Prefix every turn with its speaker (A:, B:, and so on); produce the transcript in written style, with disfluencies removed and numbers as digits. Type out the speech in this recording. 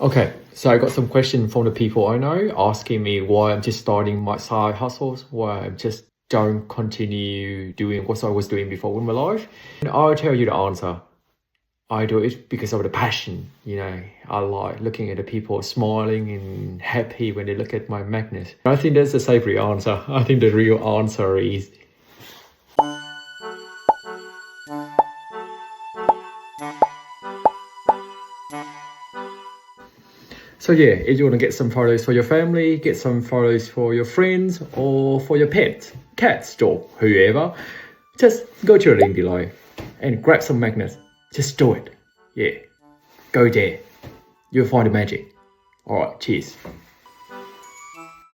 A: Okay, so I got some questions from the people I know asking me why I'm just starting my side hustles, why I just don't continue doing what I was doing before in my life. And I'll tell you the answer. I do it because of the passion, I like looking at the people smiling and happy when they look at my magnet. I think that's the savory answer. I think the real answer is so yeah, if you want to get some photos for your family, get some photos for your friends or for your pets, cats, dog, whoever, just go to the link below and grab some magnets. Just do it. Yeah, go there. You'll find the magic. Alright, cheers.